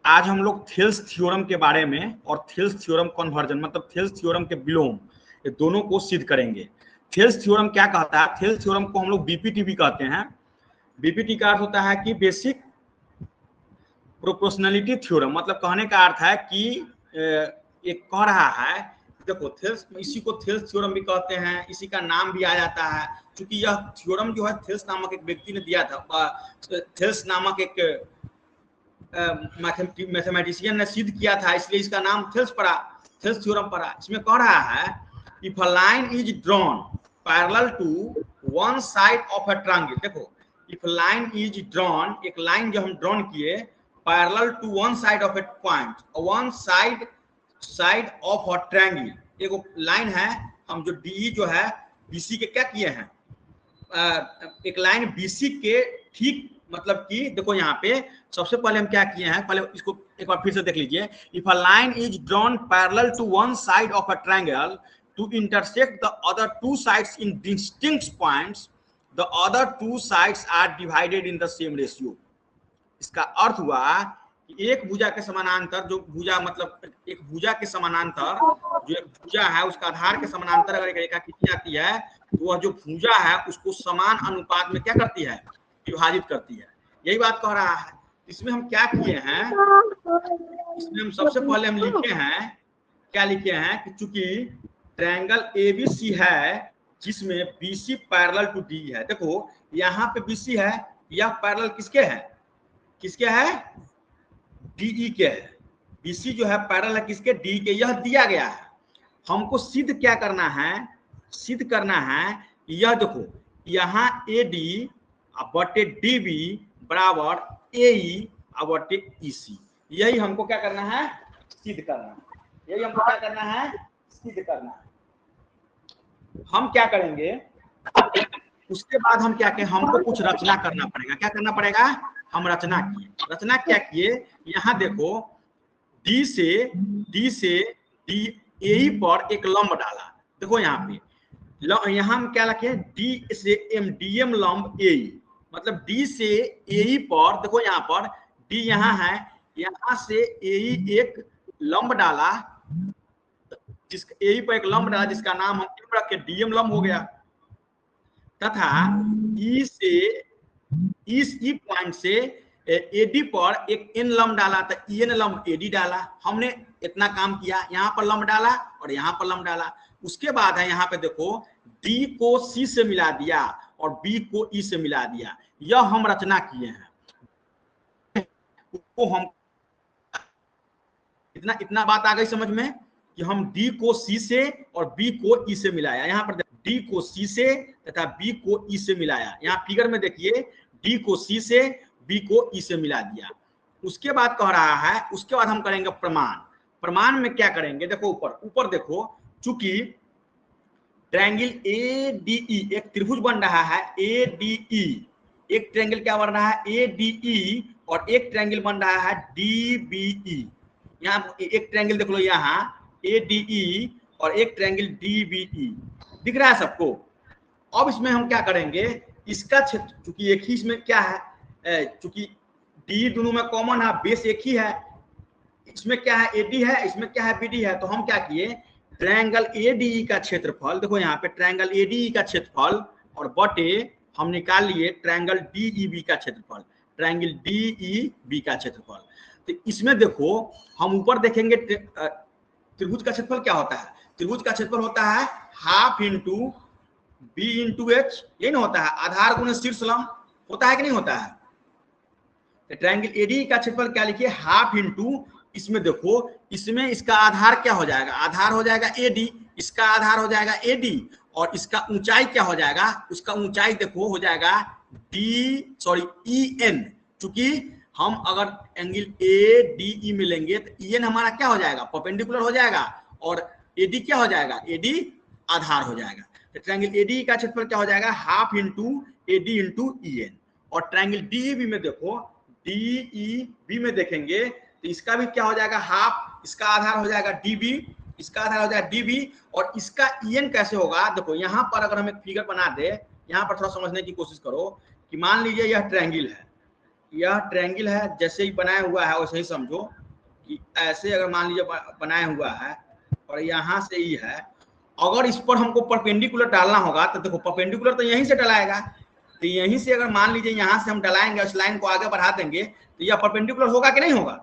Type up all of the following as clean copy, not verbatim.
आज हम लोग थेल्स थ्योरम के बारे में और थेल्स थ्योरम कन्वर्जन मतलब थेल्स थ्योरम के विलोम ये दोनों को सिद्ध करेंगे। थेल्स थ्योरम क्या कहता है? थेल्स थ्योरम को हम लोग बीपीटी भी कहते हैं। बीपीटी का अर्थ होता है कि बेसिक प्रोपोर्शनलिटी थ्योरम, मतलब कहने का अर्थ है कि एक कह रहा है, देखो थेल्स, इसी को थेल्स थ्योरम भी कहते हैं, इसी का नाम भी आ जाता है क्योंकि यह थ्योरम जो है थेल्स नामक एक व्यक्ति ने दिया था। थेल्स नामक एक मैथमेटिशियन ने सिद्ध किया था, इसलिए इसका नाम थेल्स पड़ा, थेल्स थ्योरम पड़ा। इसमें कह रहा है if a line is drawn parallel to one side of a triangle, देखो इफ लाइन इज ड्रॉन, एक लाइन जो हम ड्रॉन किए parallel to one side of a point, one side of a triangle, एक लाइन है, हम जो D जो है बीसी के क्या किए हैं, एक लाइन बीसी के ठीक, मतलब कि देखो यहाँ पे सबसे पहले हम क्या किए हैं, पहले इसको एक बार फिर से देख लीजिए। If a line is drawn parallel to one side of a triangle to intersect the other two sides in distinct points, the other two sides are divided in the same ratio. इसका अर्थ हुआ कि एक भुजा के समानांतर, जो भुजा मतलब एक भुजा के समानांतर जो एक भुजा है उसका आधार के समानांतर अगर एक रेखा खींची जाती है तो वह जो भुजा है उसको समान अनुपात में क्या करती है, विभाजित करती है। यही बात कह रहा है। इसमें हम क्या किए हैं, इसमें हम सबसे पहले हम लिखे हैं, क्या लिखे हैं कि चूंकि ट्रायंगल एबीसी है जिसमें बीसी पैरेलल टू डी है, देखो यहाँ पे बीसी है, यह पैरेलल किसके है, किसके है, डीई के है। बीसी जो है पैरेलल है किसके, डी के। यह दिया गया है, हमको सिद्ध क्या करना है, सिद्ध करना है यह देखो यहाँ ए डी बटे डी बी बराबर ए ई बटे ई सी, यही हमको क्या करना है, सिद्ध करना है। यही हमको क्या करना है, सिद्ध करना है। हम क्या करेंगे उसके बाद, हम क्या करें, हमको कुछ रचना करना पड़ेगा। क्या करना पड़ेगा, हम रचना किए। रचना क्या किए, यहाँ देखो डी से डी ए पर एक लंब डाला, देखो यहाँ पे यहाँ हम क्या लिखे, डी से एम, डी एम लंब ए, मतलब डी से ए पर, देखो यहाँ पर डी यहाँ है, यहाँ से ए एक लंब डाला, जिस ए पर एक लंब डाला जिसका नाम हम रखे डीएम लंब हो गया, तथा ई से इस ई पॉइंट से एडी पर एक एन लंब डाला, तो एन लंब एडी डाला। हमने इतना काम किया, यहाँ पर लंब डाला और यहाँ पर लंब डाला। उसके बाद है यहाँ पे देखो डी को सी से मिला दिया और बी को ई से मिला दिया, यह हम रचना किए हैं। उसको हम इतना बात आ गई समझ में कि हम डी को सी से और बी को ई से मिलाया। यहाँ पर डी को सी से तथा बी को ई से मिलाया, यहाँ फिगर में देखिए डी को सी से बी को ई से मिला दिया। उसके बाद कह रहा है, उसके बाद हम करेंगे प्रमाण। प्रमाण में क्या करेंगे, देखो ऊपर देखो, चूंकि ट्रायंगल ए डी ई एक त्रिभुज बन रहा है, ए डी ई एक ट्रायंगल क्या बन रहा है, ए डी ई, और एक ट्रायंगल बन रहा है डी बी ई। यहाँ एक ट्रायंगल देख लो यहाँ ए डी ई और एक ट्रायंगल डी बी ई, दिख रहा है सबको। अब इसमें हम क्या करेंगे, इसका क्षेत्र चूंकि एक ही इसमें क्या है, चूंकि डी दोनों में कॉमन है, बेस एक ही है, इसमें क्या है एडी है, इसमें क्या है बीडी है, तो हम क्या किए, ट्रायंगल एडीई का क्षेत्रफल, देखो यहाँ पे ट्रायंगल एडीई का क्षेत्रफल और बटे हम निकाल लिए ट्रायंगल डीईबी का क्षेत्रफल, ट्रायंगल डीईबी का क्षेत्रफल। तो इसमें देखो हम ऊपर देखेंगे त्रिभुज का क्षेत्रफल क्या होता है, त्रिभुज का क्षेत्रफल होता है half into B into H, ये ना होता है, आधार गुणे शीर्ष लंब, होता है कि नहीं होता है। तो ट्रायंगल एडी का क्षेत्रफल क्या लिखिए, हाफ इंटू, इसमें देखो इसमें इसका आधार क्या हो जाएगा, आधार हो जाएगा एडी, इसका आधार हो जाएगा एडी, और इसका ऊंचाई क्या हो जाएगा, उसका ऊंचाई देखो हो जाएगा ई एन, चूंकि हम अगर एंगल ए डी ई में लेंगे तो ई एन हमारा क्या हो जाएगा, परपेंडिकुलर हो जाएगा, और एडी क्या हो जाएगा, एडी आधार हो जाएगा। तो ट्रायंगल एडी का क्षेत्रफल क्या हो जाएगा, half into AD into E N. और ट्रायंगल डीईबी में देखो, डीईबी में देखेंगे तो इसका भी क्या हो जाएगा, हाफ, इसका आधार हो जाएगा डीबी, इसका आधार हो जाएगा डीबी, और इसका ईएन कैसे होगा, देखो यहाँ पर अगर हम एक फिगर बना दे, यहाँ पर थोड़ा समझने की कोशिश करो कि मान लीजिए यह ट्रायंगल है, यह ट्रायंगल है, जैसे ही बनाया हुआ है वैसे ही समझो, कि ऐसे अगर मान लीजिए बनाया हुआ है और यहाँ से ई है, अगर इस पर हमको परपेंडिकुलर डालना होगा तो देखो परपेंडिकुलर तो यहीं से डलाएगा, तो यहीं से अगर मान लीजिए यहाँ से हम डलाएंगे इस लाइन को आगे बढ़ा देंगे तो यह परपेंडिकुलर होगा कि नहीं होगा,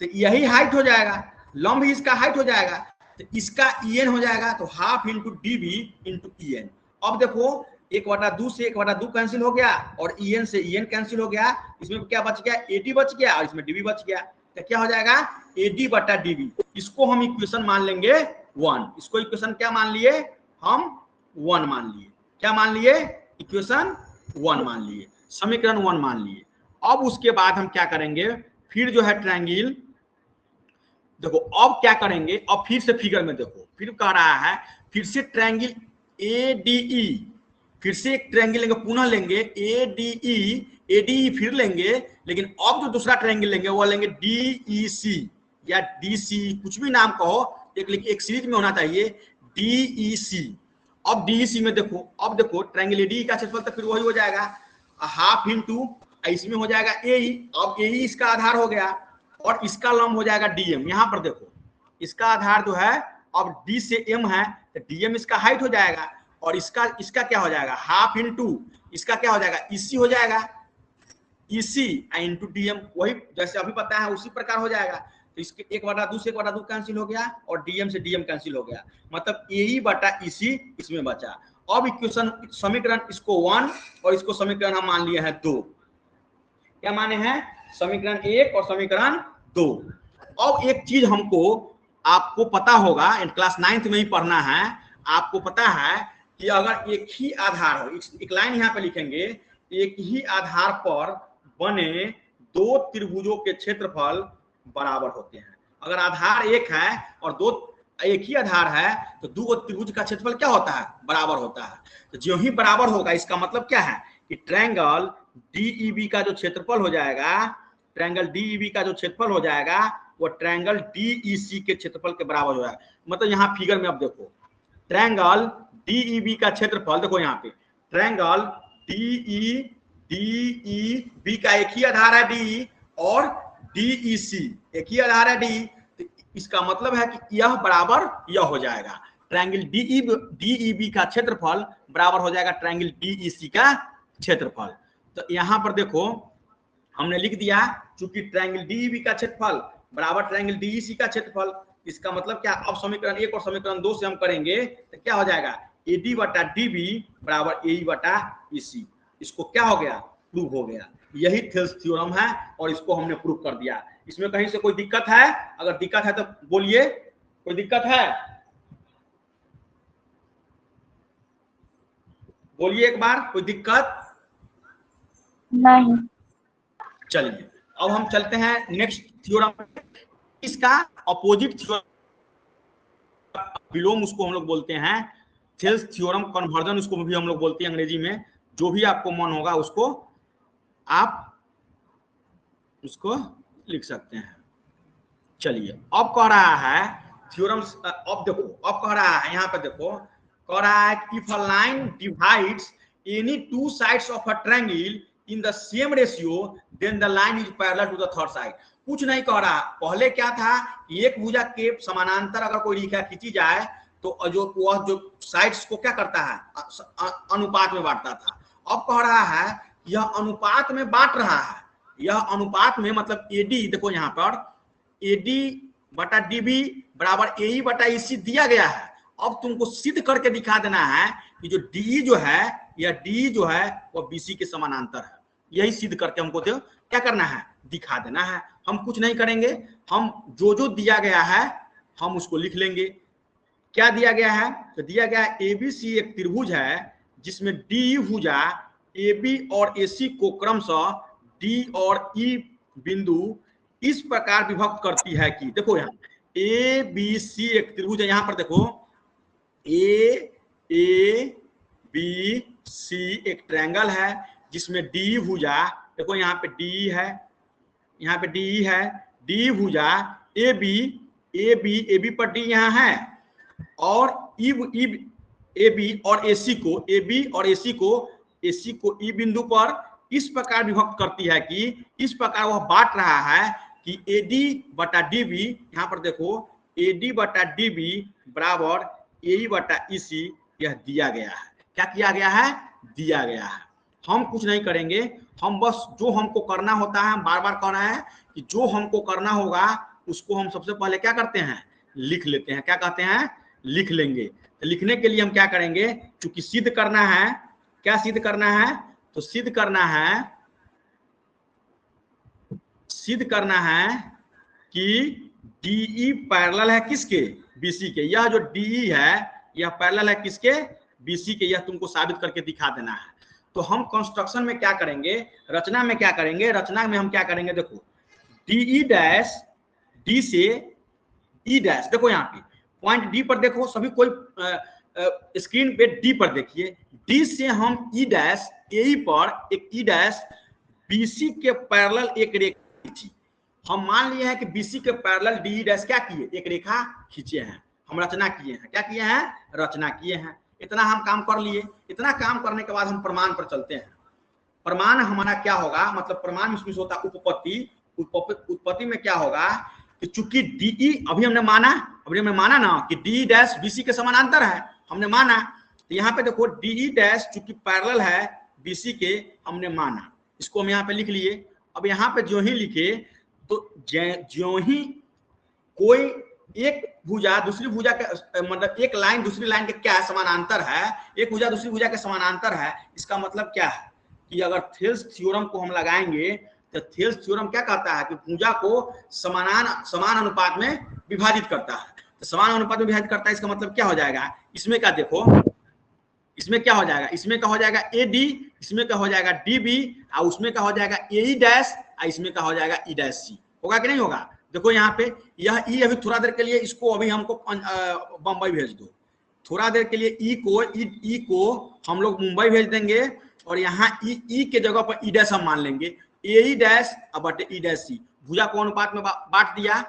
तो यही हाइट हो जाएगा, लंब ही इसका हाइट हो जाएगा, तो इसका en हो जाएगा, तो half into dv into en। अब देखो 1/2 से 1/2 कैंसिल हो गया और en से en कैंसिल हो गया, इसमें क्या बच गया, ad बच गया और इसमें dv बच गया, तो क्या हो जाएगा ad/dv। इसको हम इक्वेशन मान लेंगे 1, इसको इक्वेशन क्या मान लिए हम 1 मान लिए, क्या मान लिए इक्वेशन 1 मान लिए, समीकरण 1 मान लिए। अब उसके बाद हम क्या करेंगे, फिर जो है ट्रायंगल, देखो अब क्या करेंगे, अब फिर से फिगर में देखो फिर कह रहा है फिर से ट्रायंगल ADE, फिर से एक ट्रायंगल लेंगे, पुनः लेंगे ADE फिर लेंगे, लेकिन अब जो दूसरा ट्रायंगल लेंगे वो लेंगे DEC या DC, कुछ भी नाम कहो, एक सीरीज में होना चाहिए DEC। अब DEC में देखो, अब देखो ट्रायंगल ADE का क्षेत्रफल तो फिर वही हो जाएगा हाफ इंटू, इसमें हो जाएगा AE, अब AE इसका आधार हो गया और इसका लंब हो जाएगा DM। यहाँ पर देखो इसका आधार जो है अब D से M है तो DM इसका हाइट हो जाएगा और इसका क्या हो जाएगा हाफ इंटू, इसका क्या हो जाएगा EC हो जाएगा, EC इंटू DM, वही जैसे अभी पता है उसी प्रकार हो जाएगा। तो इसके 1/2 से 1/2 कैंसिल हो गया और DM से DM कैंसिल हो गया, मतलब AE/EC इसमें बचा। अब इक्वेशन समीकरण इसको 1 और इसको समीकरण हम मान लिए हैं 2, क्या माने हैं समीकरण 1 और समीकरण 2। अब एक चीज हमको आपको पता होगा, क्लास 9th में ही पढ़ना है, आपको पता है कि अगर एक ही आधार हो, एक लाइन यहाँ पे लिखेंगे, एक ही आधार पर बने दो त्रिभुजों के क्षेत्रफल बराबर होते हैं। अगर आधार एक है और दो एक ही आधार है तो दो त्रिभुज का क्षेत्रफल क्या होता है बराबर होता है। तो जो ही बराबर होगा इसका मतलब क्या है कि ट्रायंगल DEB का जो क्षेत्रफल हो जाएगा, ट्रायंगल DEB का जो क्षेत्रफल हो जाएगा वो ट्रायंगल DEC के क्षेत्रफल के बराबर हो जाएगा। मतलब यहाँ फिगर में अब देखो ट्रायंगल DEB का क्षेत्रफल देखो, यहाँ पे ट्रायंगल DEB का एक ही आधार है DE और DEC एक ही आधार है DE, तो इसका मतलब है कि यह बराबर यह हो जाएगा, ट्रायंगल DEB का क्षेत्रफल बराबर हो जाएगा ट्रायंगल DEC का क्षेत्रफल। तो यहाँ पर देखो हमने लिख दिया चूंकि ट्रायंगल DEB का क्षेत्रफल बराबर ट्रायंगल DEC का क्षेत्रफल, इसका मतलब क्या, अब समीकरण 1 और समीकरण 2 से हम करेंगे तो क्या हो जाएगा AD/DB बराबर AE/EC। इसको क्या हो गया प्रूव हो गया, यही थेल्स थ्योरम है और इसको हमने प्रूव कर दिया। इसमें कहीं से कोई दिक्कत है, अगर दिक्कत है तो बोलिए, कोई दिक्कत है बोलिए एक बार, कोई दिक्कत नहीं। चलिए अब हम चलते हैं नेक्स्ट थ्योरम, इसका अपोजिट थ्योरम विलोम उसको हम लोग बोलते हैं, थेल्स थ्योरम कन्वर्जन उसको भी हम लोग बोलते हैं अंग्रेजी में, जो भी आपको मन होगा उसको आप उसको लिख सकते हैं। चलिए अब कह रहा है थ्योरम, अब देखो अब कह रहा है यहाँ पे देखो कह रहा है if a line divides any two sides of a triangle in the same ratio then the line is parallel to the third side. कुछ नहीं कह रहा, पहले क्या था एक भुजा के समानांतर अगर कोई रेखा खींची जाए तो वह जो साइड्स को क्या करता है अनुपात में बांटता था। अब कह रहा है यह अनुपात में बांट रहा है, यह अनुपात में मतलब AD देखो यहाँ पर AD/DB बराबर AE/EC दिया गया है। अब तुमको सिद्ध करके दिखा देना है कि जो DE जो है या DE जो है वह BC के समानांतर है, यही सिद्ध करके हमको तो क्या करना है दिखा देना है। हम कुछ नहीं करेंगे, हम जो दिया गया है हम उसको लिख लेंगे। क्या दिया गया है तो दिया गया है ABC एक त्रिभुज है जिसमें DE भुजा AB और AC को क्रमशः D और E बिंदु इस प्रकार विभक्त करती है कि देखो यहाँ ABC एक त्रिभुज है, यहाँ पर देखो ABC एक ट्रायंगल है जिसमें DE भुजा देखो यहाँ पे DE है, यहाँ पे DE है, DE भुजा AB पर D यहाँ है और AB और AC को E बिंदु पर इस प्रकार विभक्त करती है कि इस प्रकार वह बांट रहा है कि AD बटा DB, यहाँ पर देखो AD बटा DB बराबर AE बटा EC, यह दिया गया है। क्या किया गया है? दिया गया है। हम कुछ नहीं करेंगे, हम बस जो हमको करना होता है, हम बार बार कह रहे हैं कि जो हमको करना होगा उसको हम सबसे पहले क्या करते हैं? लिख लेते हैं। क्या कहते हैं? लिख लेंगे। तो लिखने के लिए हम क्या करेंगे? चूंकि सिद्ध करना है, क्या सिद्ध करना है? तो सिद्ध करना है कि DE पैरेलल है किसके? BC के। यह जो DE है यह पैरेलल है किसके? BC के। यह तुमको साबित करके दिखा देना है। तो हम कंस्ट्रक्शन में क्या करेंगे? रचना में क्या करेंगे? रचना में हम क्या करेंगे? देखो DE डैश D से E डैश, देखो यहाँ पे पॉइंट D पर देखो, सभी कोई स्क्रीन पे D पर देखिए। D से हम E डैश AE पर एक E डैश BC के पैरेलल एक रेखा खींची। हम मान लिए हैं कि BC के पैरेलल DE डैश क्या किए? एक रेखा खींचे हैं। हम रचना किए हैं। क्या किए हैं? रचना किए हैं। इतना हम काम कर लिए। इतना काम करने के बाद हम प्रमाण पर चलते हैं। प्रमाण हमारा क्या होगा? मतलब प्रमाण इसमें होता है उत्पत्ति। उत्पत्ति में क्या होगा कि चूंकि DE अभी हमने माना ना कि DE डैश BC के समानांतर है, हमने माना। तो यहाँ पे देखो DE डैश चूंकि पैरेलल है BC के, हमने माना। इसको हम यहाँ पे लिख लिए। अब यहाँ पे जो ही लिखे तो जो ही कोई एक भुजा दूसरी भुजा के मतलब एक लाइन दूसरी लाइन के क्या है? समानांतर है। एक भुजा दूसरी भुजा के समानांतर है। इसका मतलब क्या है कि अगर थेल्स थ्योरम को हम लगाएंगे तो थेल्स थ्योरम क्या कहता है कि भुजा को समान अनुपात में विभाजित करता है। तो समान अनुपात में विभाजित करता है, इसका मतलब क्या हो जाएगा? इसमें क्या देखो, इसमें क्या हो जाएगा? इसमें क्या हो जाएगा? AD, इसमें क्या हो जाएगा? DB, और उसमें क्या हो जाएगा? AE डैश, और इसमें क्या हो जाएगा? E dash C। होगा कि नहीं होगा? देखो यहाँ पे यह E अभी थोड़ा देर के लिए इसको अभी हमको बम्बई भेज दो। थोड़ा देर के लिए E को हम लोग मुंबई भेज देंगे और यहाँ E के जगह पर E डैश हम मान लेंगे। AE डैश अब बटे E डैश C, भुजा को अनुपात में बांट दिया।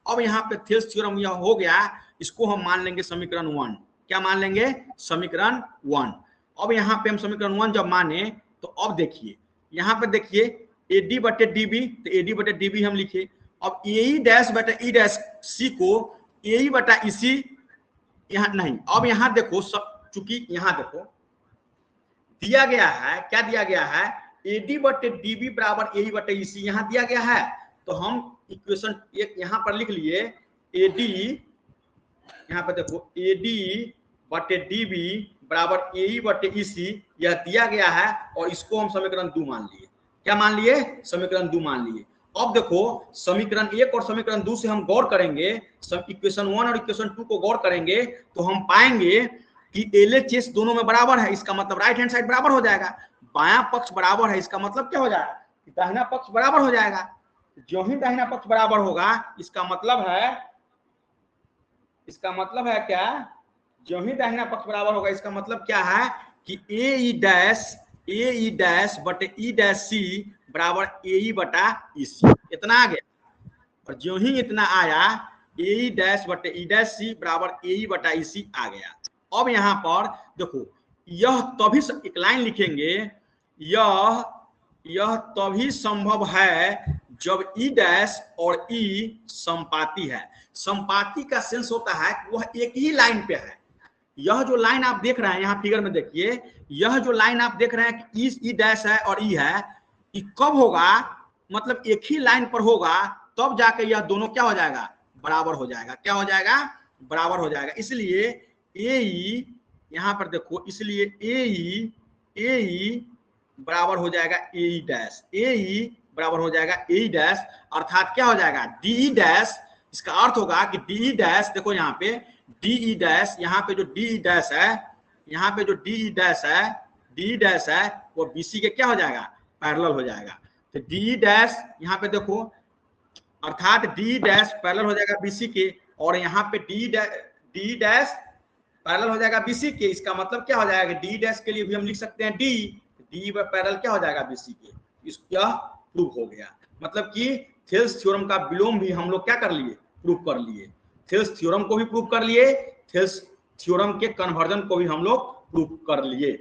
अब यहाँ पे थेल्स थ्योरम यह हो गया। इसको हम मान लेंगे समीकरण 1। क्या मान लेंगे? समीकरण 1। अब यहाँ पे हम समीकरण 1 जब माने तो अब देखिए यहाँ पे देखिए AD बटे DB, तो AD बटे DB हम लिखे। अब AE डैश बटे E डैश C को AE बटा EC यहाँ नहीं। अब यहाँ देखो सब, चूंकि यहाँ देखो दिया गया है, क्या दिया गया है? AD बटे DB बराबर AE बटे EC यहाँ दिया गया है। तो हम इक्वेशन एक यहाँ पर लिख लिए AD, यहाँ पे देखो AD बटे DB बराबर AE बटे EC, यह दिया गया है और इसको हम समीकरण 2 मान लिए। क्या मान लिए? समीकरण 2 मान लिए। अब देखो समीकरण 1 और समीकरण 2 से हम गौर करेंगे, इक्वेशन 1 और इक्वेशन 2 को गौर करेंगे तो हम पाएंगे कि LHS दोनों में बराबर है। इसका मतलब राइट हैंड साइड बराबर हो जाएगा। बायां पक्ष बराबर है, इसका मतलब क्या हो जाएगा? दाहिना पक्ष बराबर हो जाएगा। जो ही दाहिना पक्ष बराबर होगा इसका मतलब है क्या? जो ही दाहिना पक्ष बराबर होगा इसका मतलब क्या है कि AE डैश बटे E डैश C बराबर AE बटा EC। इतना आ गया। और जो ही इतना आया AE डैश बटे E डैश C बराबर AE बटा EC आ गया। अब यहाँ पर देखो यह तभी एक लाइन लिखेंगे, यह तभी संभव है जब E डैश और E समपाती है। समपाती का सेंस होता है कि वह एक ही लाइन पे है। यह जो लाइन आप देख रहे हैं यहाँ फिगर में देखिए, यह जो लाइन आप देख रहे हैं कि E डैश है और E है, ये कब होगा? मतलब एक ही लाइन पर होगा, तब जाके यह दोनों क्या हो जाएगा? बराबर हो जाएगा। क्या हो जाएगा? बराबर हो जाएगा। इसलिए AE यहाँ पर देखो, इसलिए AE बराबर हो जाएगा AE डैश, AE बराबर हो जाएगा AE डैश, अर्थात क्या हो जाएगा? DE dash. इसका अर्थ होगा कि DE डैश, देखो यहाँ पे DE डैश, यहाँ पे जो DE डैश है, यहाँ पे जो DE डैश है वो BC के क्या हो जाएगा? पैरेलल हो जाएगा। तो DE डैश यहाँ पे देखो, अर्थात DE डैश पैरेलल हो जाएगा BC के, और यहाँ पे DE डैश पैरेलल हो जाएगा BC के। इसका मतलब क्या हो जाएगा? DE डैश के लिए भी हम लिख सकते हैं DE पैरेलल क्या हो जाएगा? BC के। इसका प्रूव हो गया। मतलब कि थेल्स थ्योरम का विलोम भी हम लोग क्या कर लिए? प्रूव कर लिए। थेल्स थ्योरम को भी प्रूव कर लिए, थेल्स थ्योरम के कन्वर्जन को भी हम लोग प्रूव कर लिए।